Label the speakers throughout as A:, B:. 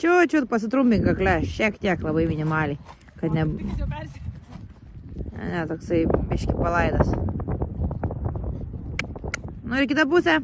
A: Čiut pasitrumpink kakle, šiek tiek labai minimaliai, kad ne... Ne, toksai biški palaidas. Nu ir kitą pusę.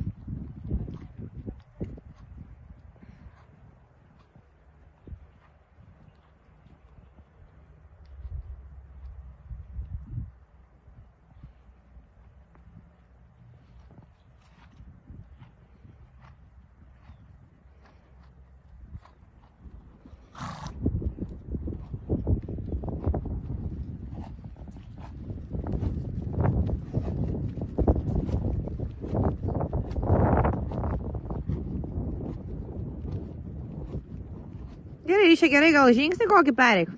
A: Gerai, ryšia gerai, gal žingsnį kokį pereik.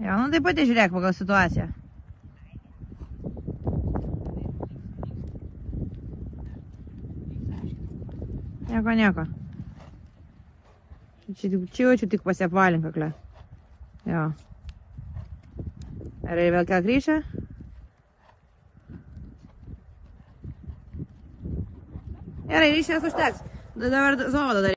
A: Ja, nu taip pat žiūrėk pagal situaciją. Nieko. Čia tik pasiapvalink kaklę. Jo. Gerai, vėl kelk ryšę. Gerai, ryšės užteks. Dabar zovadą daryk.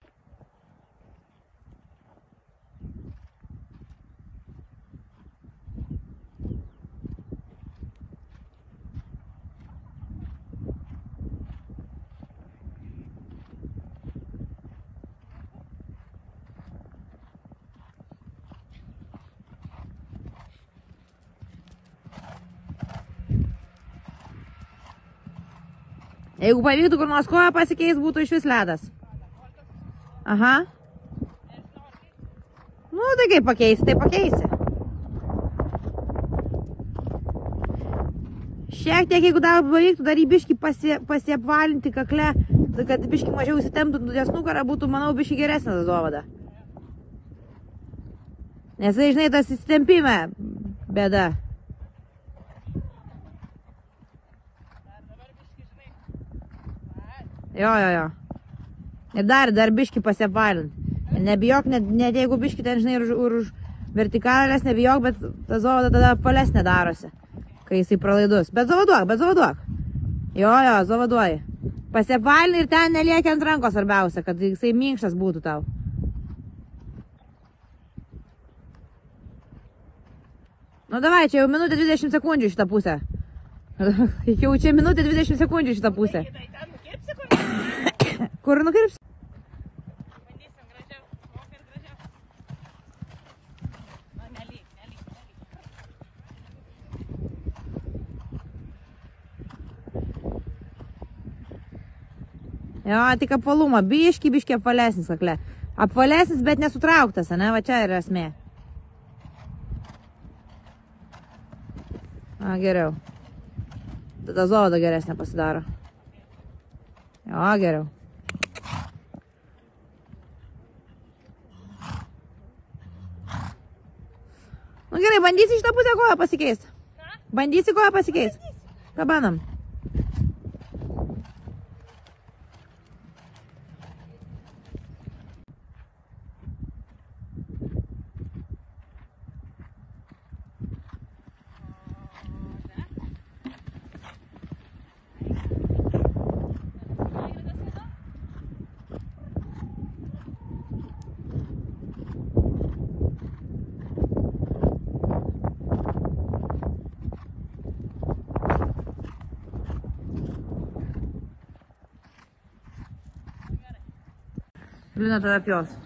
A: Jeigu pavyktų kur nors koją pasikeis, būtų iš vis ledas. Aha. Nu, tai kaip pakeisi, tai pakeisi. Šiek tiek, jeigu dar pavyktų, dar į biškį pasiapvalinti kakle, kad biškį mažiau įsitemptų ties nugarą, būtų, manau, biškį geresnė zovada. Nes tai, žinai, tas įsitempime bėda. Jo. Ir dar biškį pasiapvalint. Nebijok, net jeigu biškį ten, žinai, už vertikalės, nebijok, bet ta zovada tada apvalesnė darosi, kai jisai pralaidus. Bet zavaduok. Jo, zavaduoji. Pasiapvalini ir ten neliekia ant rankos svarbiausia, kad jisai minkštas būtų tau. Nu davai, čia jau minutė 20 sekundžių šitą pusę. Jau čia minutė 20 sekundžių šitą pusę. Kur nukirpsi?
B: Bandysim gražiau, mok ir gražiau. Nu, nelyg.
A: Jo, tik apvalumą, biškį apvalesnis kakle. Apvalesnis, bet nesutrauktas, ane? Va čia yra esmė. Geriau. Tada zovada geresnė pasidaro. Jo, geriau. Nu gerai, bandysi šitą pusę koją pasikeisti. Bandysi koją pasikeisti. Pabandom. Liūna tada pjaus.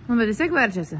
A: Nu, bet vis tiek verčiasi.